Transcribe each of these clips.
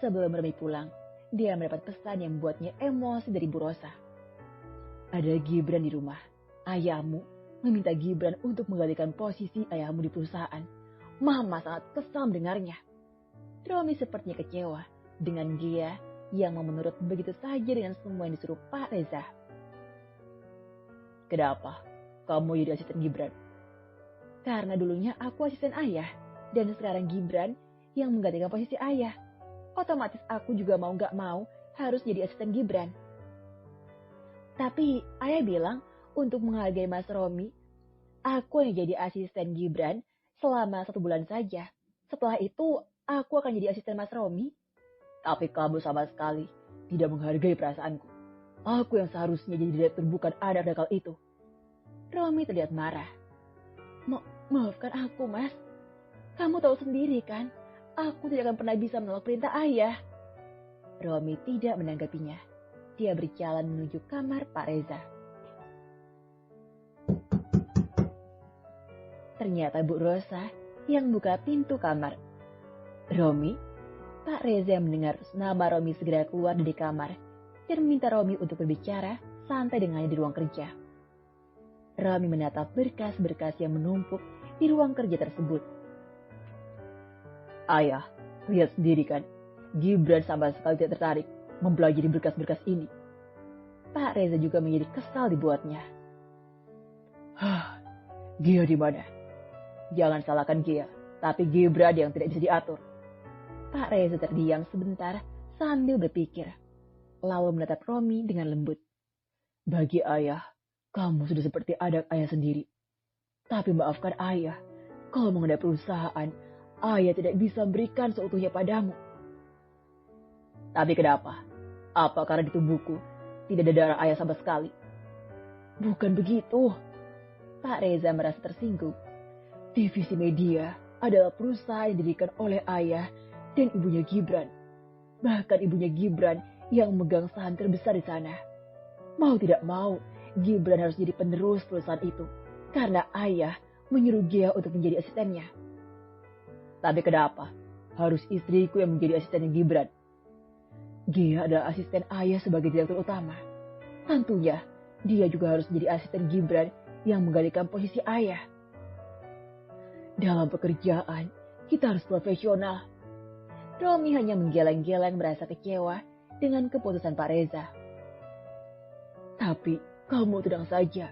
Sebelum Romi pulang, dia mendapat pesan yang membuatnya emosi dari Bu Rosa. Ada Gibran di rumah. Ayahmu meminta Gibran untuk menggantikan posisi ayahmu di perusahaan. Mama sangat kesal mendengarnya. Romi sepertinya kecewa dengan Gia yang mau menurut begitu saja dengan semua yang disuruh Pak Reza. Kenapa kamu jadi asisten Gibran? Karena dulunya aku asisten ayah dan sekarang Gibran yang menggantikan posisi ayah. Otomatis aku juga mau gak mau harus jadi asisten Gibran. Tapi ayah bilang untuk menghargai Mas Romi, aku yang jadi asisten Gibran selama 1 bulan saja. Setelah itu aku akan jadi asisten Mas Romi. Tapi kamu sama sekali tidak menghargai perasaanku. Aku yang seharusnya jadi direktur bukan anak nakal itu. Romi terlihat marah. Maafkan aku, Mas. Kamu tahu sendiri kan, aku tidak akan pernah bisa menolak perintah ayah. Romi tidak menanggapinya. Dia berjalan menuju kamar Pak Reza. Ternyata Bu Rosa yang buka pintu kamar. Romi, Pak Reza mendengar nama Romi segera keluar dari kamar dan meminta Romi untuk berbicara santai dengannya di ruang kerja. Romi menatap berkas-berkas yang menumpuk di ruang kerja tersebut. Ayah, lihat sendiri kan, Gibran sama sekali tidak tertarik mempelajari berkas-berkas ini. Pak Reza juga menjadi kesal dibuatnya. Gia di mana? Jangan salahkan Gia, tapi Gibran yang tidak bisa diatur. Pak Reza terdiam sebentar sambil berpikir, lalu menatap Romi dengan lembut. Bagi ayah, kamu sudah seperti anak ayah sendiri. Tapi maafkan ayah, kalau mengenai perusahaan, ayah tidak bisa memberikan seutuhnya padamu. Tapi kenapa? Apa karena di tubuhku tidak ada darah ayah sama sekali? Bukan begitu. Pak Reza merasa tersinggung. Divisi media adalah perusahaan yang didirikan oleh ayah dan ibunya Gibran. Bahkan ibunya Gibran yang memegang saham terbesar di sana. Mau tidak mau, Gibran harus jadi penerus perusahaan itu. Karena ayah menyuruh Gia untuk menjadi asistennya. Tapi kenapa harus istriku yang menjadi asistennya Gibran? Gia adalah asisten ayah sebagai direktur utama. Tentunya, dia juga harus menjadi asisten Gibran yang menggantikan posisi ayah. Dalam pekerjaan, kita harus profesional. Romi hanya menggeleng-geleng merasa kecewa dengan keputusan Pak Reza. Tapi, kamu tenang saja.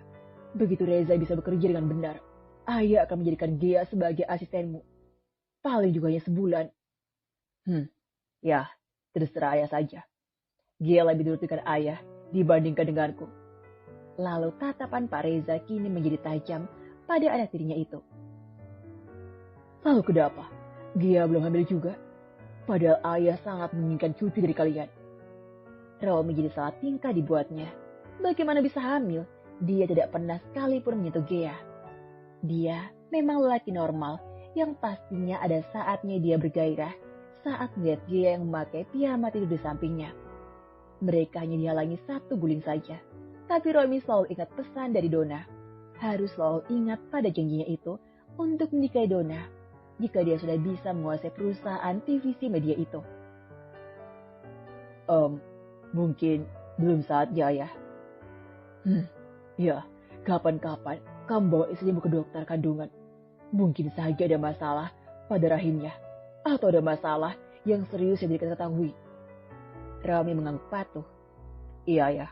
Begitu Reza bisa bekerja dengan benar, ayah akan menjadikan Gia sebagai asistenmu. Paling juga hanya sebulan. Ya, terserah ayah saja. Gia lebih nurut dengan ayah dibandingkan denganku. Lalu tatapan Pak Reza kini menjadi tajam pada anak tirinya itu. Lalu kenapa? Gia belum hamil juga. Padahal ayah sangat menginginkan cucu dari kalian. Romi jadi salah tingkah dibuatnya. Bagaimana bisa hamil? Dia tidak pernah sekalipun menyentuh Gia. Dia memang lelaki normal yang pastinya ada saatnya dia bergairah saat melihat Gia yang memakai piyama tidur di sampingnya. Mereka hanya dihalangi 1 guling saja. Tapi Romi selalu ingat pesan dari Donna. Harus selalu ingat pada janjinya itu untuk menikahi Donna jika dia sudah bisa menguasai perusahaan divisi media itu. Mungkin belum saatnya ya. Ya, kapan-kapan kamu bawa istrimu ke dokter kandungan. Mungkin saja ada masalah pada rahimnya. Atau ada masalah yang serius yang tidak ketahui. Romi mengangguk patuh. Iya ya.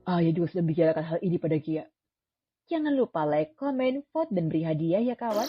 Ayah juga sudah membicarakan hal ini pada Gia. Jangan lupa like, komen, vote, dan beri hadiah ya kawan.